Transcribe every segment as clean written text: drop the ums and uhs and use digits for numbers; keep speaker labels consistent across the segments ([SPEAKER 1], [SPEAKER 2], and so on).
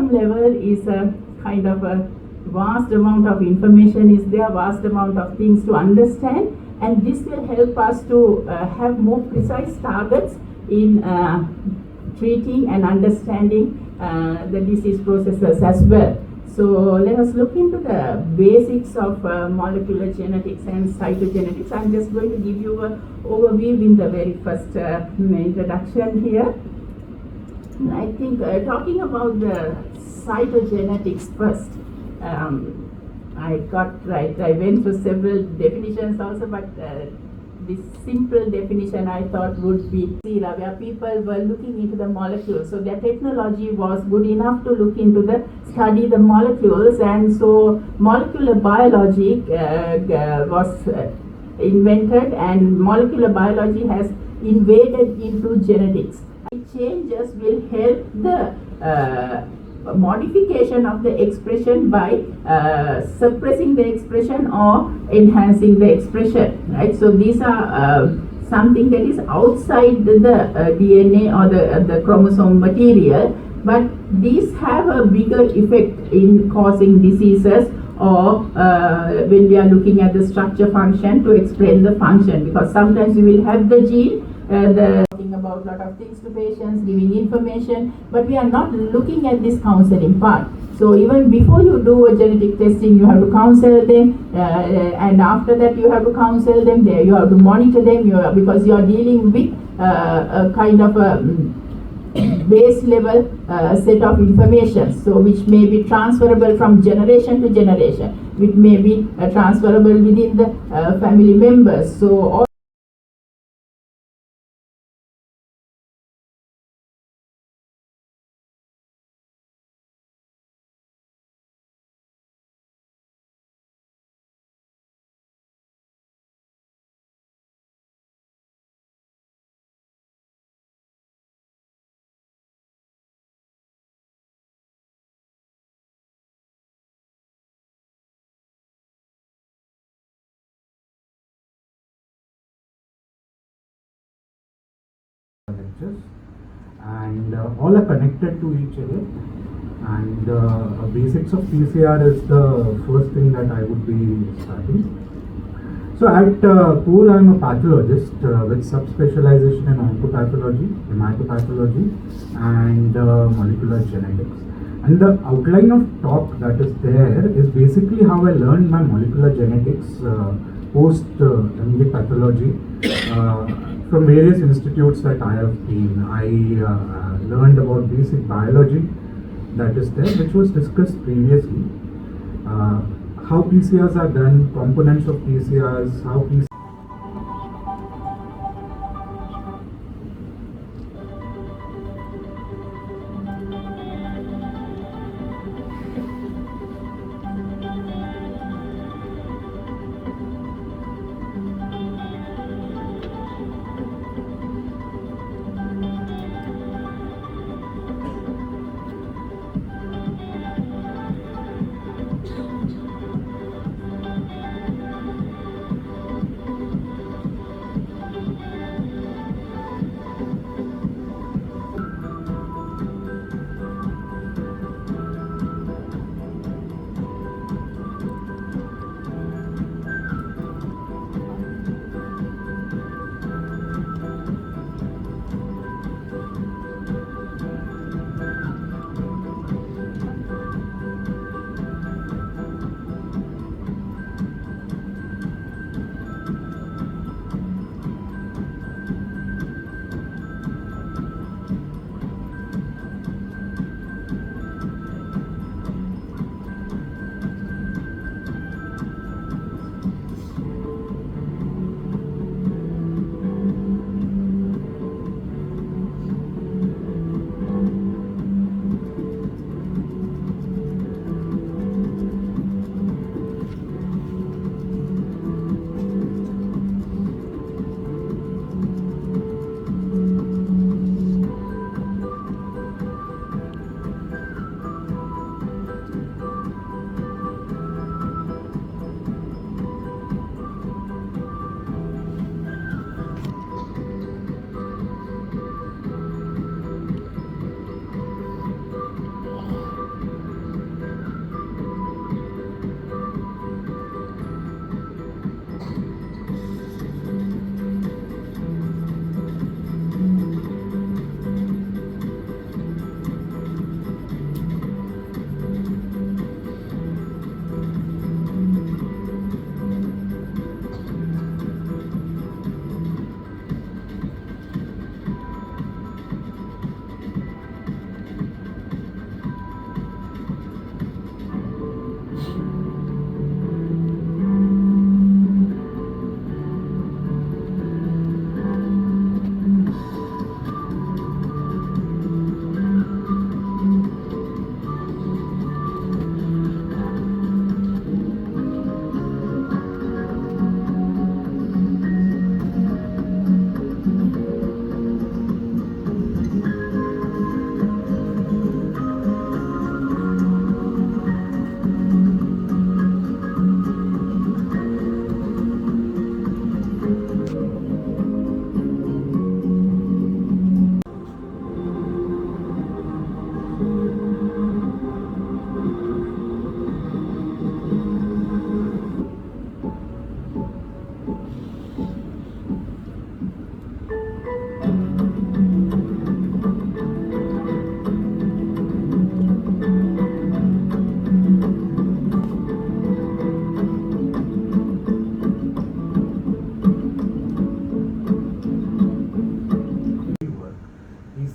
[SPEAKER 1] quantum level is a kind of a vast amount of information is there, vast amount of things to understand, and this will help us to have more precise targets in treating and understanding the disease processes as well. So let us look into the basics of molecular genetics and cytogenetics. I'm just going to give you an overview in the very first introduction here. I think talking about the cytogenetics first, I got right. I went through several definitions also, but this simple definition I thought would be era where people were looking into the molecules. So their technology was good enough to look into the study the molecules, and so molecular biology was invented, and molecular biology has invaded into genetics. Changes will help the modification of the expression by suppressing the expression or enhancing the expression, right? So these are something that is outside the DNA or the chromosome material, but these have a bigger effect in causing diseases or when we are looking at the structure function to explain the function, because sometimes we will have the gene talking about a lot of things to patients, giving information, but we are not looking at this counseling part. So even before you do a genetic testing, you have to counsel them, and after that you have to counsel them. There you have to monitor them, because you are dealing with a kind of a base level set of information, so which may be transferable from generation to generation, which may be transferable within the family members. So all
[SPEAKER 2] lectures, and all are connected to each other, and basics of PCR is the first thing that I would be starting. So at core I am a pathologist with subspecialization in oncopathology, hematopathology, and molecular genetics. And the outline of talk that is there is basically how I learned my molecular genetics post MD pathology from various institutes that I have been. I learned about basic biology that is there, which was discussed previously. How PCRs are done, components of PCRs, how PCRs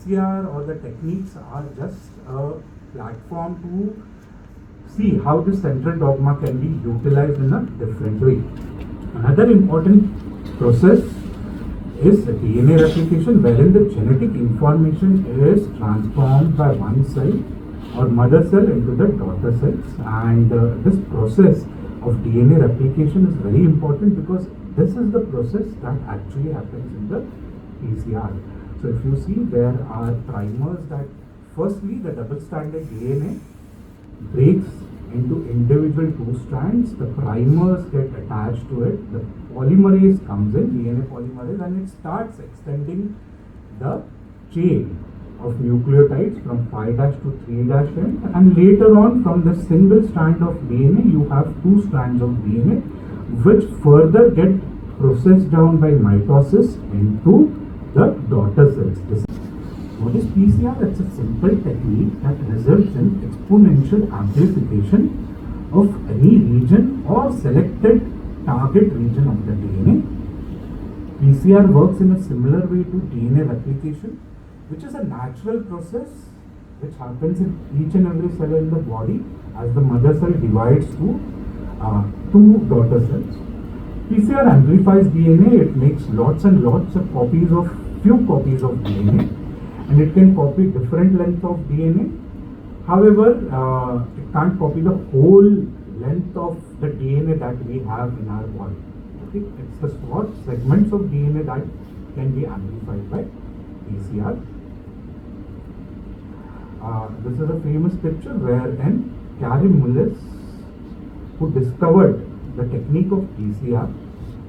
[SPEAKER 2] PCR or the techniques are just a platform to see how this central dogma can be utilized in a different way. Another important process is DNA replication, wherein the genetic information is transformed by one cell or mother cell into the daughter cells, and this process of DNA replication is very important because this is the process that actually happens in the PCR. So if you see, there are primers that firstly the double-stranded DNA breaks into individual two strands, the primers get attached to it, the polymerase comes in, DNA polymerase, and it starts extending the chain of nucleotides from 5' to 3' end, and later on from the single strand of DNA you have two strands of DNA which further get processed down by mitosis into the daughter cells. What is PCR? It's a simple technique that results in exponential amplification of any region or selected target region of the DNA. PCR works in a similar way to DNA replication, which is a natural process which happens in each and every cell in the body as the mother cell divides to two daughter cells. PCR amplifies DNA, it makes lots and lots of copies of few copies of DNA, and it can copy different length of DNA. However, it can't copy the whole length of the DNA that we have in our body. Okay? It's the short segments of DNA that can be amplified by PCR. This is a famous picture wherein Carey Mullis, who discovered the technique of PCR,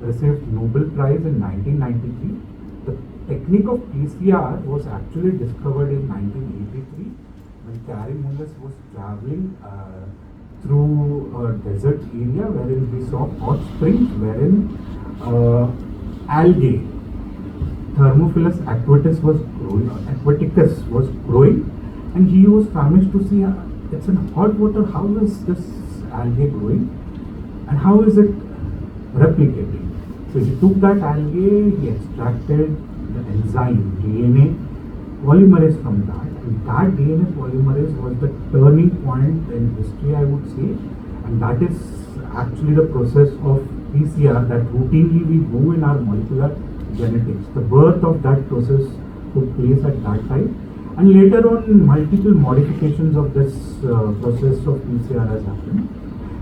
[SPEAKER 2] received Nobel Prize in 1993. The technique of PCR was actually discovered in 1983 when Carey Mullis was traveling through a desert area wherein we saw hot springs wherein algae, Thermophilus aquaticus was growing, and he was famished to see it's in hot water, how is this algae growing and how is it replicating. So he took that algae, he extracted the enzyme DNA polymerase from that, and that DNA polymerase was the turning point in history, I would say, and that is actually the process of PCR that routinely we do in our molecular genetics. The birth of that process took place at that time, and later on multiple modifications of this process of PCR has happened.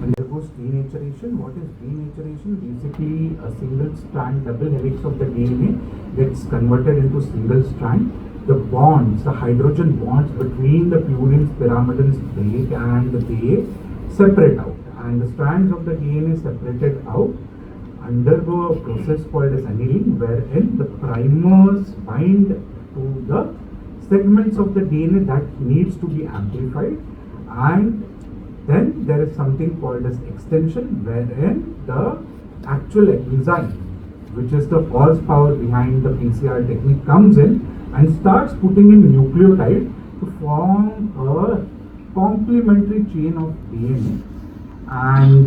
[SPEAKER 2] And there goes denaturation. What is denaturation? Basically, a single strand double helix of the DNA gets converted into single strand. The bonds, the hydrogen bonds between the purines, pyrimidines break and they separate out. And the strands of the DNA separated out undergo a process called as annealing, wherein the primers bind to the segments of the DNA that needs to be amplified, and then there is something called as extension, wherein the actual enzyme, which is the horsepower behind the PCR technique, comes in and starts putting in nucleotide to form a complementary chain of DNA. And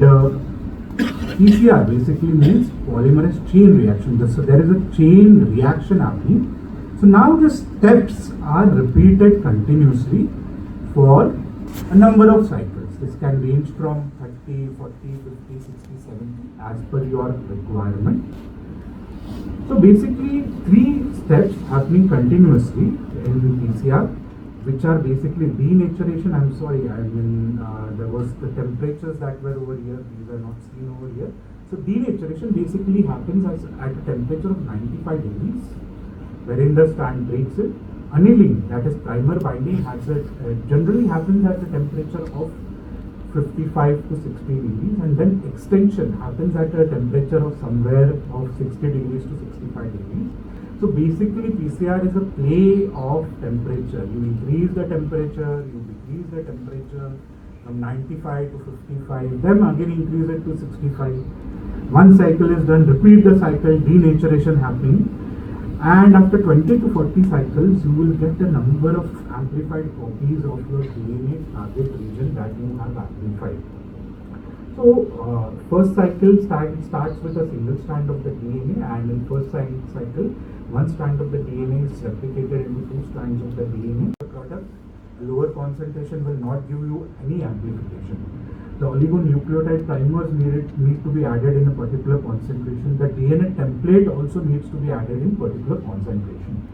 [SPEAKER 2] PCR basically means polymerase chain reaction. So there is a chain reaction happening. So now the steps are repeated continuously for a number of cycles. This can range from 30, 40, 50, 60, 70 as per your requirement. So basically 3 steps happening continuously in PCR, which are basically denaturation. I'm sorry, there was the temperatures that were over here, these are not seen over here. So denaturation basically happens at a temperature of 95 degrees, wherein the strand breaks it. Annealing, that is primer binding, generally happens at a temperature of 55 to 60 degrees, and then extension happens at a temperature of somewhere of 60 degrees to 65 degrees. So basically PCR is a play of temperature. You increase the temperature, you decrease the temperature from 95 to 55, then again increase it to 65. One cycle is done, repeat the cycle, denaturation happening, and after 20 to 40 cycles you will get the number of amplified copies of your DNA target region that you have amplified. So So first cycle starts with a single strand of the DNA, and in first cycle, one strand of the DNA is replicated into two strands of the DNA. The product, lower concentration will not give you any amplification. The oligonucleotide primers need to be added in a particular concentration. The DNA template also needs to be added in particular concentration.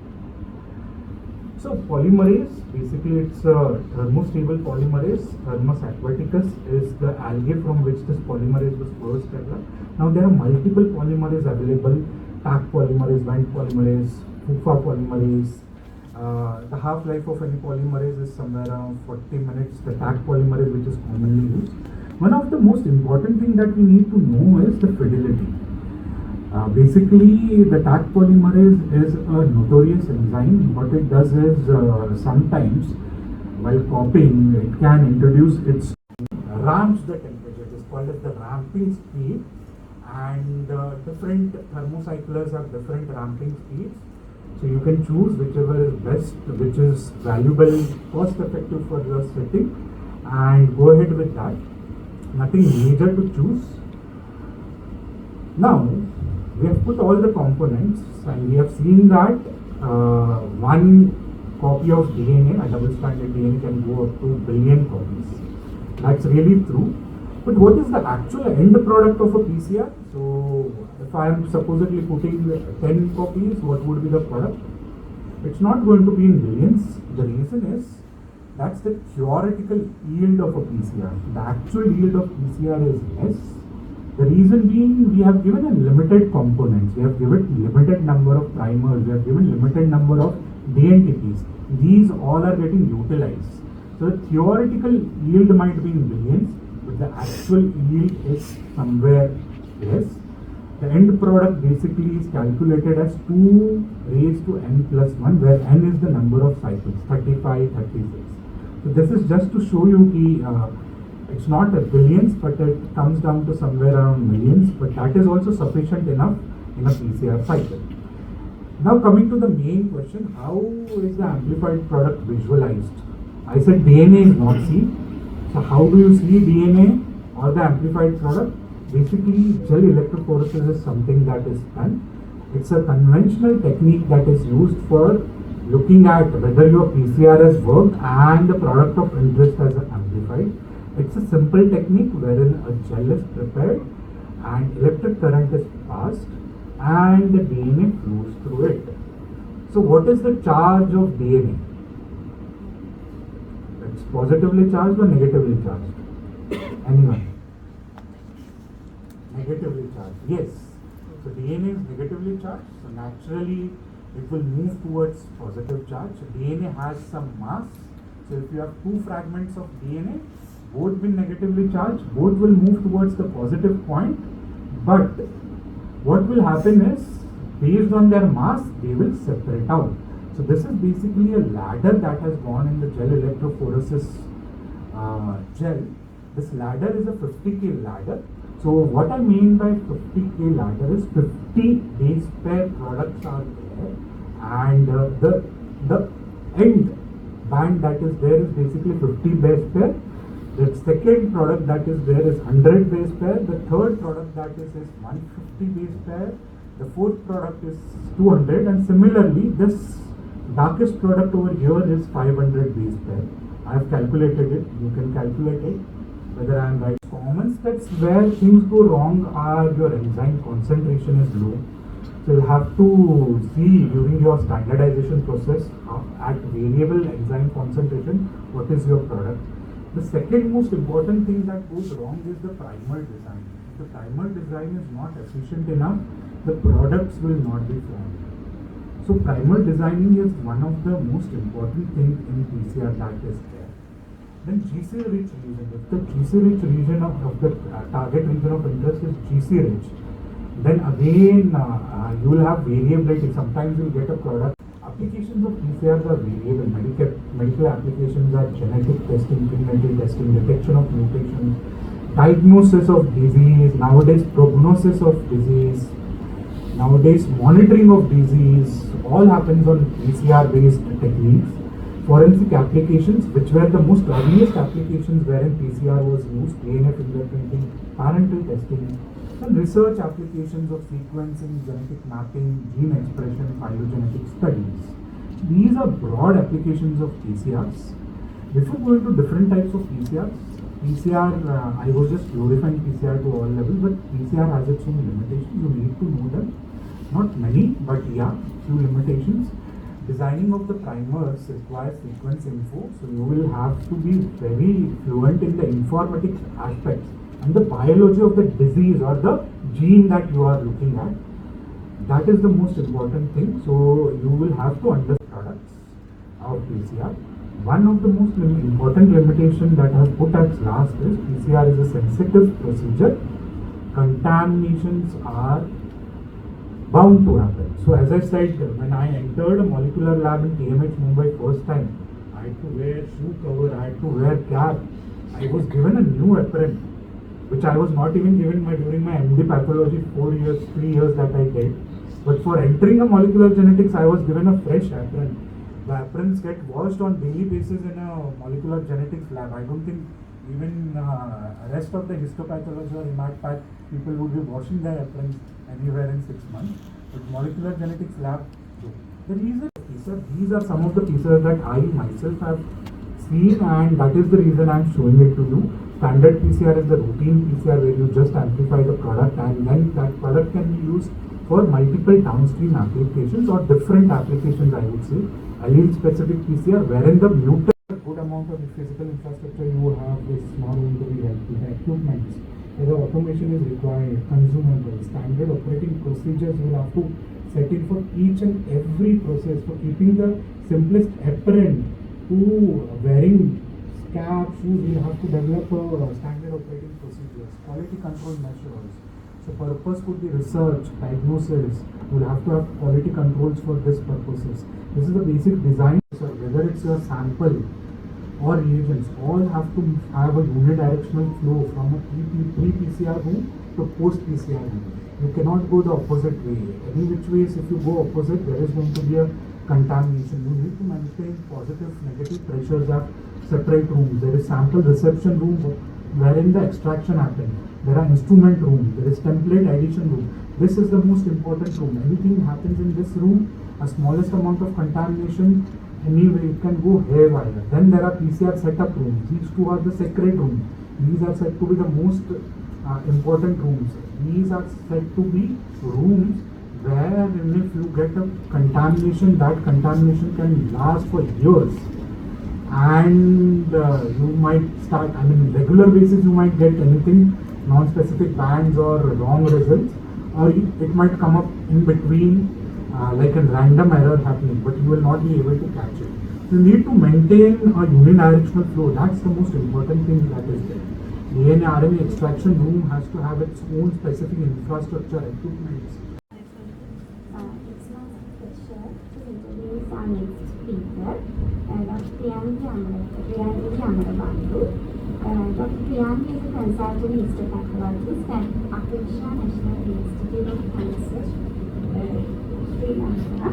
[SPEAKER 2] So polymerase, basically it's a thermostable polymerase. Thermus aquaticus is the algae from which this polymerase was first developed. Now there are multiple polymerase available: Taq polymerase, Wnt polymerase, FUFA polymerase. The half-life of any polymerase is somewhere around 40 minutes. The Taq polymerase, which is commonly used. One of the most important thing that we need to know is the fidelity. Basically, the Taq polymerase is a notorious enzyme. What it does is sometimes while copying, it can introduce its ramps the temperature. It is called as the ramping speed, and different thermocyclers have different ramping speeds. So you can choose whichever is best, which is valuable, cost effective for your setting, and go ahead with that. Nothing major to choose. Now, we have put all the components, and we have seen that one copy of DNA, a double-stranded DNA, can go up to 1 billion copies. That's really true. But what is the actual end product of a PCR? So, if I am supposedly putting 10 copies, what would be the product? It's not going to be in billions. The reason is that's the theoretical yield of a PCR. The actual yield of PCR is less. The reason being, we have given a limited components, we have given limited number of primers, we have given limited number of DNTPs. These all are getting utilized. So the theoretical yield might be in billions, but the actual yield is somewhere less. The end product basically is calculated as 2 raised to n plus 1, where n is the number of cycles, 35, 36. So this is just to show you it's not a billions, but it comes down to somewhere around millions, but that is also sufficient enough in a PCR cycle. Now coming to the main question, how is the amplified product visualized? I said DNA is not seen. So how do you see DNA or the amplified product? Basically, gel electrophoresis is something that is done. It's a conventional technique that is used for looking at whether your PCR has worked and the product of interest has amplified. It's a simple technique wherein a gel is prepared and electric current is passed and the DNA flows through it. So what is the charge of DNA? It's positively charged or negatively charged? Anyone? Negatively charged, yes. So DNA is negatively charged, so naturally it will move towards positive charge. DNA has some mass, so if you have two fragments of DNA, both being negatively charged, both will move towards the positive point, but what will happen is, based on their mass, they will separate out. So this is basically a ladder that has gone in the gel electrophoresis gel. This ladder is a 50K ladder. So what I mean by 50K ladder is 50 base pair products are there, and the end band that is there is basically 50 base pair. The second product that is there is 100 base pair. The third product that is 150 base pair. The fourth product is 200, and similarly this darkest product over here is 500 base pair. I have calculated it. You can calculate it whether I am right. Common steps where things go wrong are your enzyme concentration is low. So you have to see during your standardization process at variable enzyme concentration what is your product. The second most important thing that goes wrong is the primer design. If the primer design is not efficient enough, the products will not be formed. So primer designing is one of the most important things in PCR that is there. Then GC-rich region. If the GC-rich region of the target region of interest is GC-rich, then again you will have variability. Sometimes you will get a product. Applications of PCRs are variable. Medical applications are genetic testing, prenatal testing, detection of mutations, diagnosis of disease, nowadays prognosis of disease, nowadays monitoring of disease, all happens on PCR based techniques. forensic applications, which were the most earliest applications wherein PCR was used, DNA fingerprinting, parental testing, and research applications of sequencing, genetic mapping, gene expression, phylogenetic studies. These are broad applications of PCRs. Before going to different types of PCRs, I was just glorifying PCR to all levels, but PCR has its own limitations. You need to know them. Not many, but yeah, few limitations. Designing of the primers requires sequence info, so you will have to be very fluent in the informatics aspects and the biology of the disease or the gene that you are looking at. That is the most important thing. So you will have to understand products of PCR. One of the most important limitation that I have put at last is PCR is a sensitive procedure. Contaminations are bound to happen. So as I said, when I entered a molecular lab in TMH Mumbai first time, I had to wear shoe cover, I had to wear cap. I was given a new apron, which I was not even given during my MD pathology 3 years that I did. But for entering a molecular genetics, I was given a fresh apron. The aprons get washed on daily basis in a molecular genetics lab. I don't think even rest of the histopathology or hematpath people would be washing their aprons anywhere in 6 months. But molecular genetics lab, the reason these are some of the pieces that I myself have seen, and that is the reason I am showing it to you. Standard PCR is the routine PCR where you just amplify the product, and then that product can be used for multiple downstream applications or different applications, I would say. Allele specific PCR, wherein the mutant good amount of physical infrastructure you have is not going to be helpful. The equipment, whether automation is required, consumables, standard operating procedures you will have to set in for each and every process, for keeping the simplest apparent to wearing cap, shoes, you have to develop standard operating procedures, quality control measures. So purpose could be research, diagnosis. You will have to have quality controls for this purposes. This is the basic design. So whether it's your sample or reagents, all have to have a unidirectional flow from a pre-PCR room to post-PCR room. You cannot go the opposite way. Any which ways, if you go opposite, there is going to be a contamination. You need to maintain positive, negative pressures at separate rooms. There is sample reception room wherein the extraction happens. There are instrument room. There is template addition room. This is the most important room. Anything happens in this room, a smallest amount of contamination, anyway, it can go haywire. Then there are PCR setup rooms. These two are the sacred rooms. These are said to be the most important rooms. These are said to be rooms where if you get a contamination, that contamination can last for years. And you might start, regular basis you might get anything, non-specific bands or wrong results, or it might come up in between like a random error happening, but you will not be able to catch it. You need to maintain a unidirectional flow. That's the most important thing that is there. DNA RNA extraction room has to have its own specific infrastructure, equipment.
[SPEAKER 3] It's my pleasure to introduce our next speaker, Dr. Priyanki Amarabandu. Dr. Priyanki is a consultant histopathologist at Acacia National Institute of Cancer, Sri Lanka.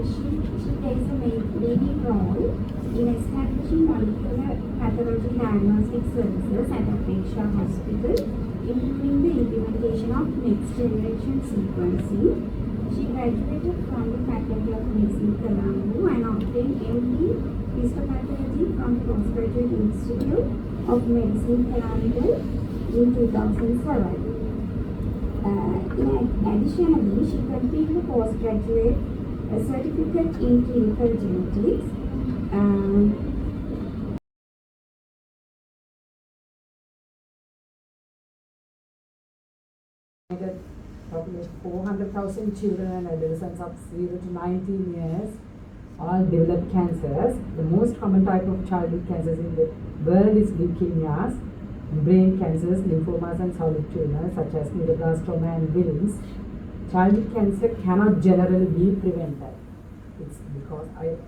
[SPEAKER 3] She plays a leading role in establishing molecular pathology diagnostic services at Acacia Hospital, including the implementation of next generation sequencing. She graduated from the Faculty of Medicine, Colombo, and obtained MD histopathology from the Postgraduate Institute of Medicine, Colombo in 2007. Additionally, she completed a postgraduate certificate in clinical genetics.
[SPEAKER 4] Population 400,000 children and adolescents of 0 to 19 years all develop cancers. The most common type of childhood cancers in the world is leukemias, brain cancers, lymphomas and solid tumors such as neuroblastoma and Wilms. Childhood cancer cannot generally be prevented. It's because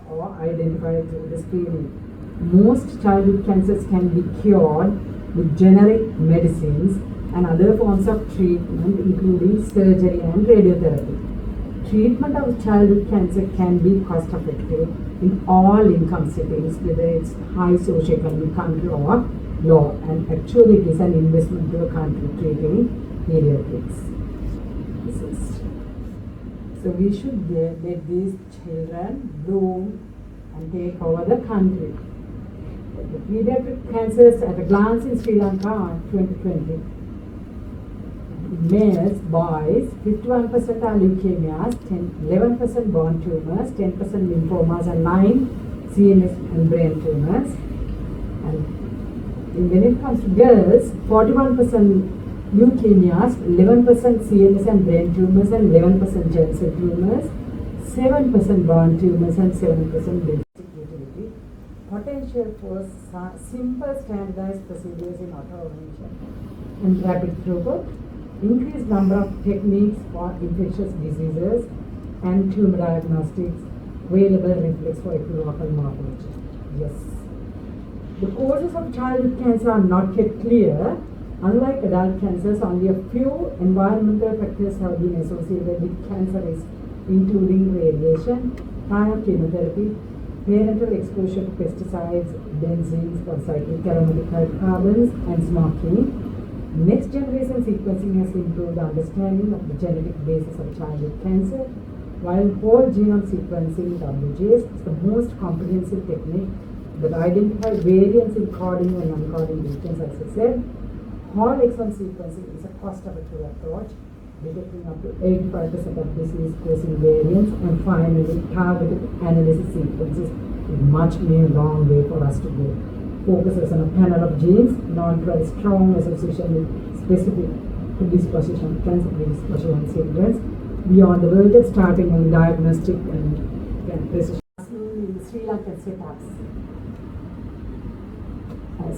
[SPEAKER 4] or identified through the screening. Most childhood cancers can be cured with generic medicines and other forms of treatment, including surgery and radiotherapy. treatment of childhood cancer can be cost effective in all income settings, whether it's high socioeconomic country or low, and actually it is an investment to a country treating pediatrics. So we should let these children bloom and take over the country. The pediatric cancers at a glance in Sri Lanka 2020. Males, boys, 51% are leukemias, 11% bone tumors, 10% lymphomas, and 9 CNS and brain tumors. And when it comes to girls, 41% leukemias, 11% CNS and brain tumors, and 11% germ cell tumors, 7% bone tumors, and 7% lymphocytic utility. Potential for simple standardized procedures in auto-automation and rapid throughput. Increased number of techniques for infectious diseases and tumor diagnostics, available reflex for equivocal morphology. Yes. The causes of childhood cancer are not yet clear. Unlike adult cancers, only a few environmental factors have been associated with cancer risk, including radiation, prior chemotherapy, parental exposure to pesticides, benzenes, polycyclic aromatic hydrocarbons, and smoking. Next generation sequencing has improved the understanding of the genetic basis of childhood cancer, while whole genome sequencing (WGS) is the most comprehensive technique that identifies variants in coding and non-coding regions. As I said, whole exome sequencing is a cost-effective approach, detecting up to 85% of disease-causing variants, and finally, targeted analysis sequences is much more long way for us to go. Focuses on a panel of genes known to have a strong association with specific predisposition, cancer predisposition sequence beyond the verge of starting on diagnostic and precision. In Sri Lankan setups,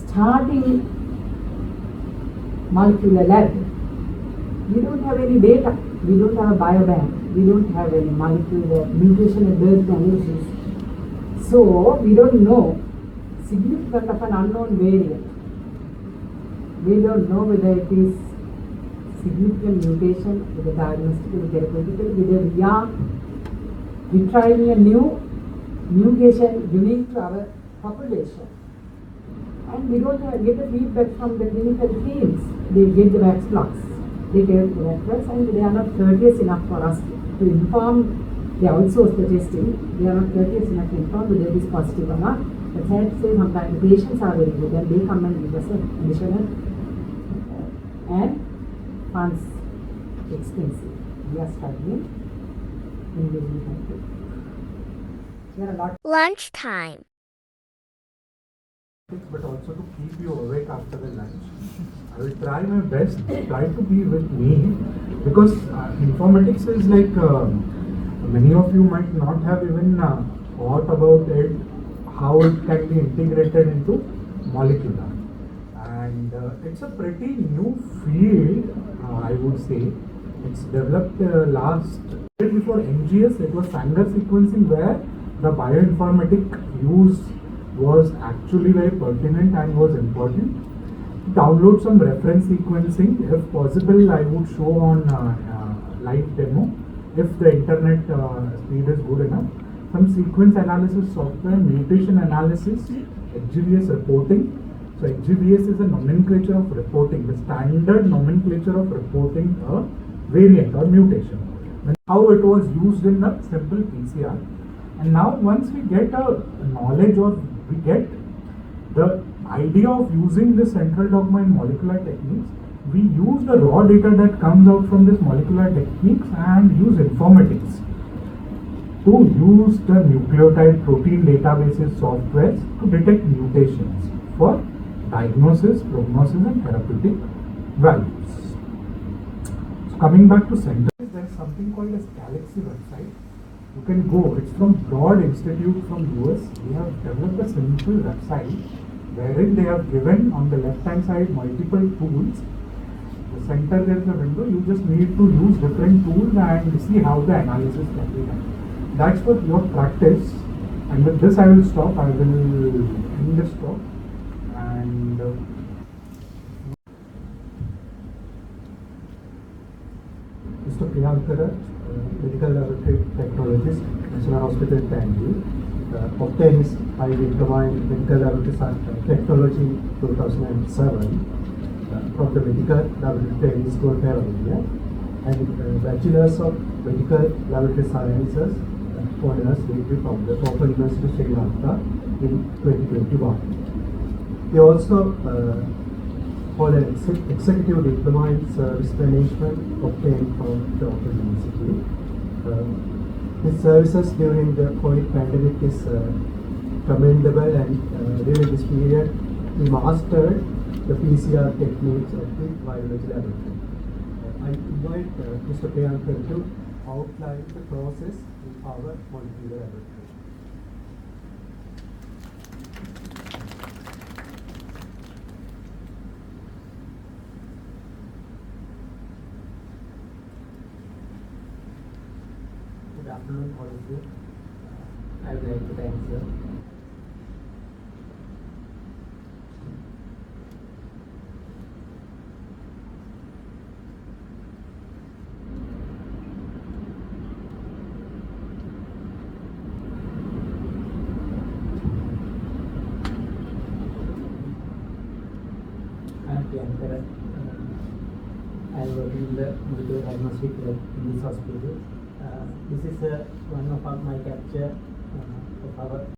[SPEAKER 4] starting molecular lab, we don't have any data, we don't have a biobank, we don't have any molecular mutation and birth analysis, so we don't know significant of an unknown variant. We don't know whether it is significant mutation with the diagnostic and therapeutic, whether we trying a new mutation unique to our population. And we don't get the feedback from the clinical teams. They get the wax blocks. They get the wax blocks, and they are not courteous enough for us to inform. They outsource the testing. They are not courteous enough to inform whether it is positive or not. But sad to say, sometimes the patients are very good and they come and give us an additional and funds expensive. We are struggling in giving country. There are a lot.
[SPEAKER 5] Lunchtime.
[SPEAKER 2] But also to keep you awake after the lunch. I will try my best, try to be with me, because informatics is like many of you might not have even thought about it, how it can be integrated into molecular. And it's a pretty new field, I would say. It's developed before NGS, it was Sanger sequencing, where the bioinformatic use was actually very pertinent and was important. Download some reference sequencing. If possible, I would show on live demo if the internet speed is good enough. Some sequence analysis software, mutation analysis, HGVS reporting. So HGVS is a nomenclature of reporting, the standard nomenclature of reporting a variant or mutation. And how it was used in a simple PCR. And now once we get a knowledge or we get the idea of using this central dogma in molecular techniques, we use the raw data that comes out from this molecular techniques and use informatics to use the nucleotide protein databases softwares to detect mutations for diagnosis, prognosis and therapeutic values. So coming back to center, there is something called as Galaxy website. You can go, it's from Broad Institute from US. They have developed a simple website wherein they have given on the left hand side multiple tools. The center there is a window, you just need to use different tools and see how the analysis can be done. That's for your practice, and with this I will stop. I will end this talk and Mr. Priyankara, medical laboratory technologist, National Hospital Kandy. Obtained his high diploma in medical laboratory technology 2007 from the Medical Laboratory Training School, Pennsylvania, and Bachelor's of Medical Laboratory Sciences honors degree from the Open University Sri Lanka in 2021. He also hold an executive diploma in service management obtained from the Open University. His services during the COVID pandemic is commendable, and during this period he mastered the PCR techniques of the virology laboratory. I invite Mr. Priyankar to outline the process in our molecular laboratory.
[SPEAKER 5] Good afternoon, all of you. I would like to thank you. I am Priyankar. I am working in the molecular diagnostic lab in this hospital. This is one of my capture of our